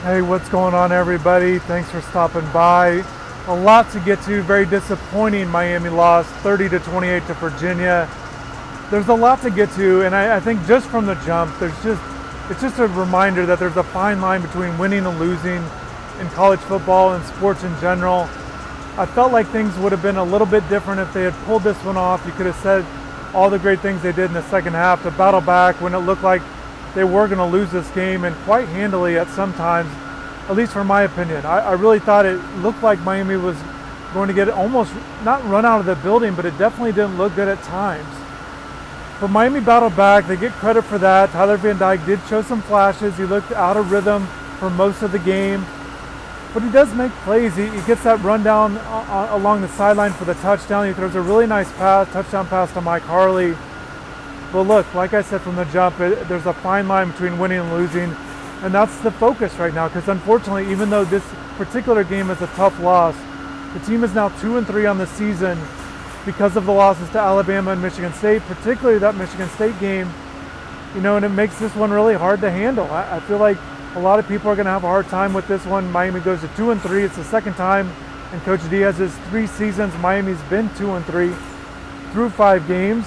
Hey, what's going on, everybody? Thanks for stopping by. A lot to get to. Very disappointing Miami loss, 30-28 to Virginia. There's a lot to get to, and I think just from the jump, it's just a reminder that there's a fine line between winning and losing in college football and sports in general. I felt like things would have been a little bit different if they had pulled this one off. You could have said all the great things they did in the second half to battle back when it looked like they were going to lose this game, and quite handily at some times, at least from my opinion. I really thought it looked like Miami was going to get almost not run out of the building, but it definitely didn't look good at times. But Miami battled back. They get credit for that. Tyler Van Dyke did show some flashes. He looked out of rhythm for most of the game, but he does make plays. He gets that rundown along the sideline for the touchdown. He throws a really nice touchdown pass to Mike Harley. But look, like I said from the jump, there's a fine line between winning and losing, and that's the focus right now, because unfortunately, even though this particular game is a tough loss, the team is now 2-3 on the season because of the losses to Alabama and Michigan State, particularly that Michigan State game, and it makes this one really hard to handle. I feel like a lot of people are going to have a hard time with this one. Miami goes to 2-3. It's the second time in Coach Diaz's 3 seasons Miami's been 2-3 through 5 games.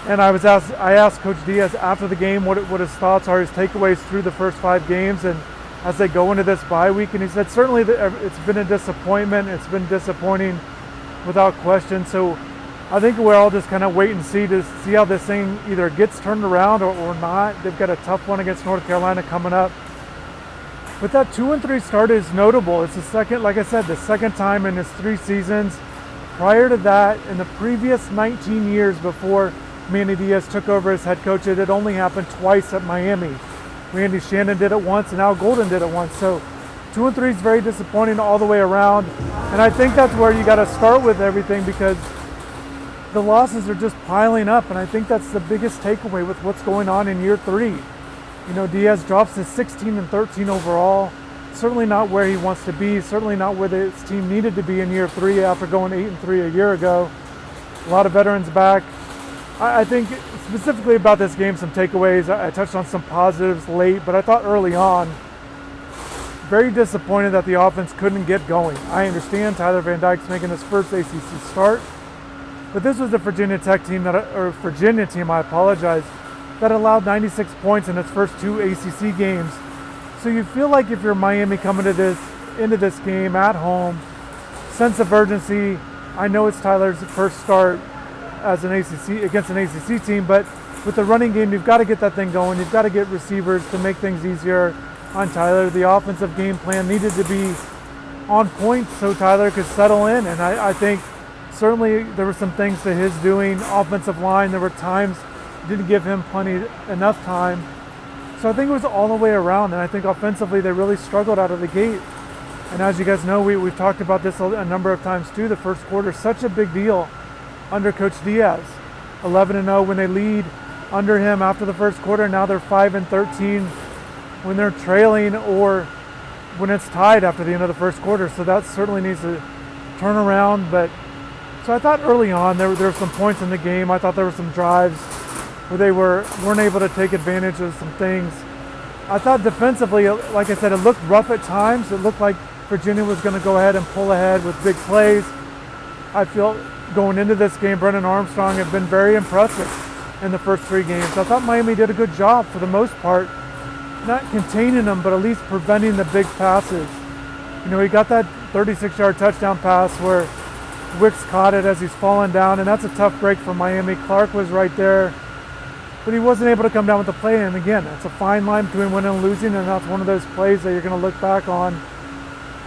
And I asked Coach Diaz after the game what his thoughts are, his takeaways through the first 5 games, and as they go into this bye week. And he said certainly it's been a disappointment. It's been disappointing without question. So I think we'll all just kind of wait and see how this thing either gets turned around or not. They've got a tough one against North Carolina coming up. But that 2-3 start is notable. It's the second time in his 3 seasons. Prior to that, in the previous 19 years before Manny Diaz took over as head coach, it had only happened twice at Miami. Randy Shannon did it once, and Al Golden did it once. So 2-3 is very disappointing all the way around. And I think that's where you got to start with everything, because the losses are just piling up. And I think that's the biggest takeaway with what's going on in year 3. Diaz drops to 16-13 overall. Certainly not where he wants to be. Certainly not where this team needed to be in year 3 after going 8-3 a year ago. A lot of veterans back. I think specifically about this game, some takeaways. I touched on some positives late, but I thought early on, very disappointed that the offense couldn't get going. I understand Tyler Van Dyke's making his first ACC start, but this was the Virginia team, I apologize, that allowed 96 points in its first 2 ACC games. So you feel like if you're Miami coming into this game at home, sense of urgency. I know it's Tyler's first start as against an ACC team, but with the running game, you've got to get that thing going. You've got to get receivers to make things easier on Tyler. The offensive game plan needed to be on point so Tyler could settle in, and I think certainly there were some things to his doing. Offensive line, there were times didn't give him enough time. So I think it was all the way around, and I think offensively they really struggled out of the gate. And as you guys know, we've talked about this a number of times too. The first quarter, such a big deal under Coach Diaz. 11-0 when they lead under him after the first quarter. Now they're 5-13 when they're trailing or when it's tied after the end of the first quarter. So that certainly needs to turn around. But so I thought early on there were some points in the game. I thought there were some drives where they weren't able to take advantage of some things. I thought defensively, like I said, it looked rough at times. It looked like Virginia was going to go ahead and pull ahead with big plays. I feel going into this game, Brennan Armstrong had been very impressive in the first 3 games. I thought Miami did a good job for the most part, not containing them, but at least preventing the big passes. He got that 36-yard touchdown pass where Wicks caught it as he's falling down, and that's a tough break for Miami. Clark was right there, but he wasn't able to come down with the play. And again, it's a fine line between winning and losing, and that's one of those plays that you're going to look back on.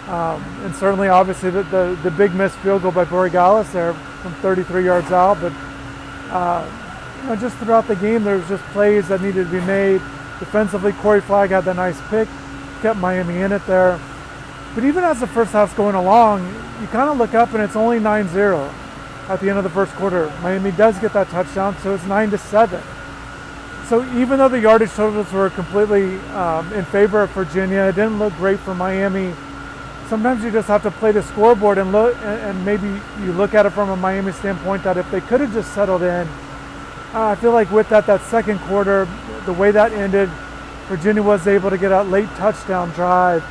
And certainly, obviously, the big missed field goal by Borregales there from 33 yards out. But just throughout the game, there was just plays that needed to be made. Defensively, Corey Flagg had that nice pick, kept Miami in it there. But even as the first half's going along, you kind of look up and it's only 9-0 at the end of the first quarter. Miami does get that touchdown, so it's 9-7. So even though the yardage totals were completely in favor of Virginia, it didn't look great for Miami. Sometimes you just have to play the scoreboard and look, and maybe you look at it from a Miami standpoint that if they could have just settled in, I feel like with that second quarter, the way that ended, Virginia was able to get a late touchdown drive.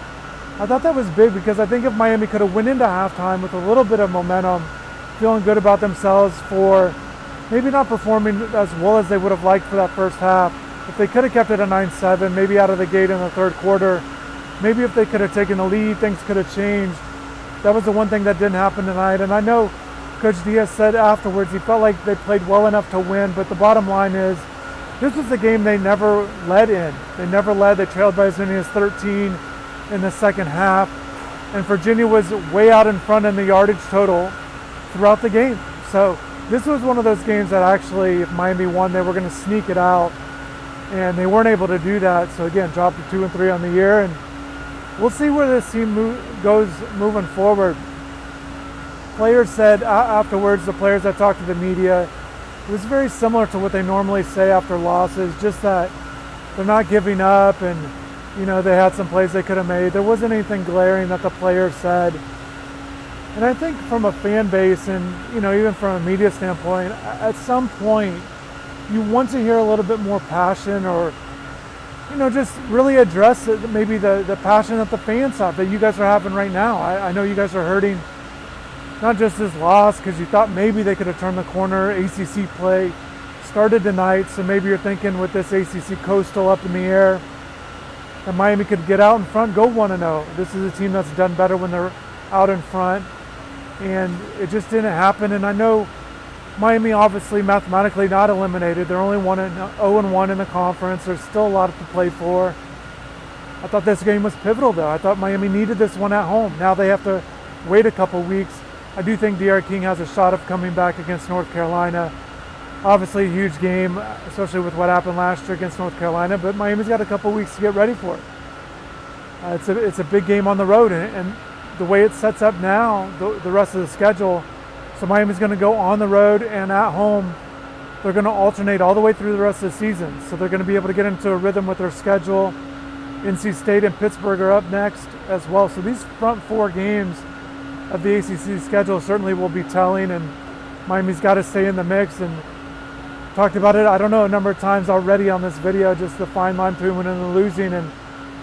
I thought that was big because I think if Miami could have went into halftime with a little bit of momentum, feeling good about themselves for maybe not performing as well as they would have liked for that first half, if they could have kept it a 9-7, maybe out of the gate in the third quarter, maybe if they could have taken the lead, things could have changed. That was the one thing that didn't happen tonight. And I know Coach Diaz said afterwards he felt like they played well enough to win, but the bottom line is this was a game they never led in. They never led. They trailed by as many as 13 in the second half. And Virginia was way out in front in the yardage total throughout the game. So this was one of those games that actually, if Miami won, they were going to sneak it out. And they weren't able to do that. So again, dropped to 2-3 on the year. And we'll see where this team goes moving forward. Players said afterwards, the players that talked to the media, it was very similar to what they normally say after losses, just that they're not giving up and, you know, they had some plays they could have made. There wasn't anything glaring that the players said. And I think from a fan base and, you know, even from a media standpoint, at some point, you want to hear a little bit more passion or, you know, just really address maybe the passion that the fans have, that you guys are having right now. I know you guys are hurting, not just this loss, because you thought maybe they could have turned the corner. ACC play started tonight, so maybe you're thinking with this ACC Coastal up in the air, that Miami could get out in front, go 1-0. This is a team that's done better when they're out in front, and it just didn't happen. And I know Miami obviously mathematically not eliminated. They're only 0-1 in the conference. There's still a lot to play for. I thought this game was pivotal, though. I thought Miami needed this one at home. Now they have to wait a couple weeks. I do think D'Eriq King has a shot of coming back against North Carolina. Obviously a huge game, especially with what happened last year against North Carolina, but Miami's got a couple weeks to get ready for it. It's a big game on the road, and the way it sets up now, the rest of the schedule, so Miami's going to go on the road and at home. They're going to alternate all the way through the rest of the season, so they're going to be able to get into a rhythm with their schedule. NC State and Pittsburgh are up next as well, so these front four games of the ACC schedule certainly will be telling, and Miami's got to stay in the mix. And talked about it, I don't know, a number of times already on this video, just the fine line between winning and losing, and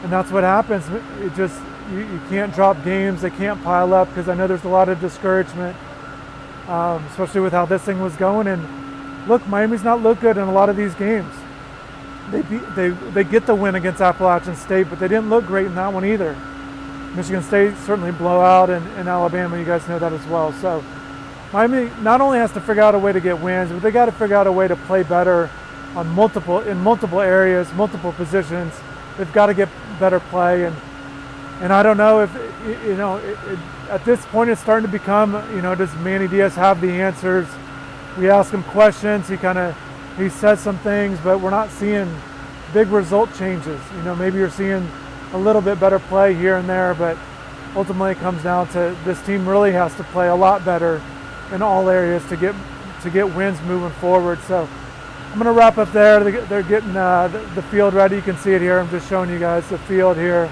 that's what happens. It just, you can't drop games, they can't pile up, because I know there's a lot of discouragement, especially with how this thing was going. And look, Miami's not looked good in a lot of these games. They get the win against Appalachian State, but they didn't look great in that one either. Michigan State certainly blowout, and Alabama, you guys know that as well. So Miami not only has to figure out a way to get wins, but they got to figure out a way to play better in multiple areas, multiple positions. They've got to get better play, and I don't know if, you know, at this point it's starting to become, you know, does Manny Diaz have the answers? We ask him questions, he says some things, but we're not seeing big result changes. You know, maybe you're seeing a little bit better play here and there, but ultimately it comes down to this team really has to play a lot better in all areas to get wins moving forward. So I'm going to wrap up there. They're getting the field ready. You can see it here. I'm just showing you guys the field here.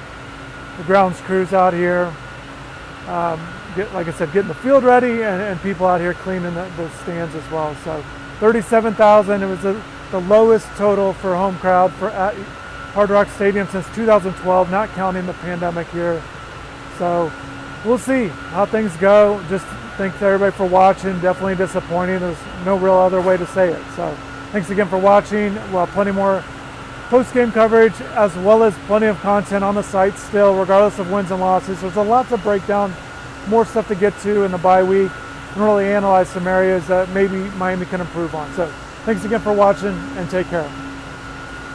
The grounds crews out here. Like I said, getting the field ready, and people out here cleaning the stands as well. So 37,000. It was the lowest total for home crowd at Hard Rock Stadium since 2012, not counting the pandemic year. So we'll see how things go. Just thanks to everybody for watching. Definitely disappointing. There's no real other way to say it. So thanks again for watching. Well, plenty more post-game coverage as well as plenty of content on the site still, regardless of wins and losses. There's a lot to break down, more stuff to get to in the bye week, and really analyze some areas that maybe Miami can improve on. So thanks again for watching, and take care.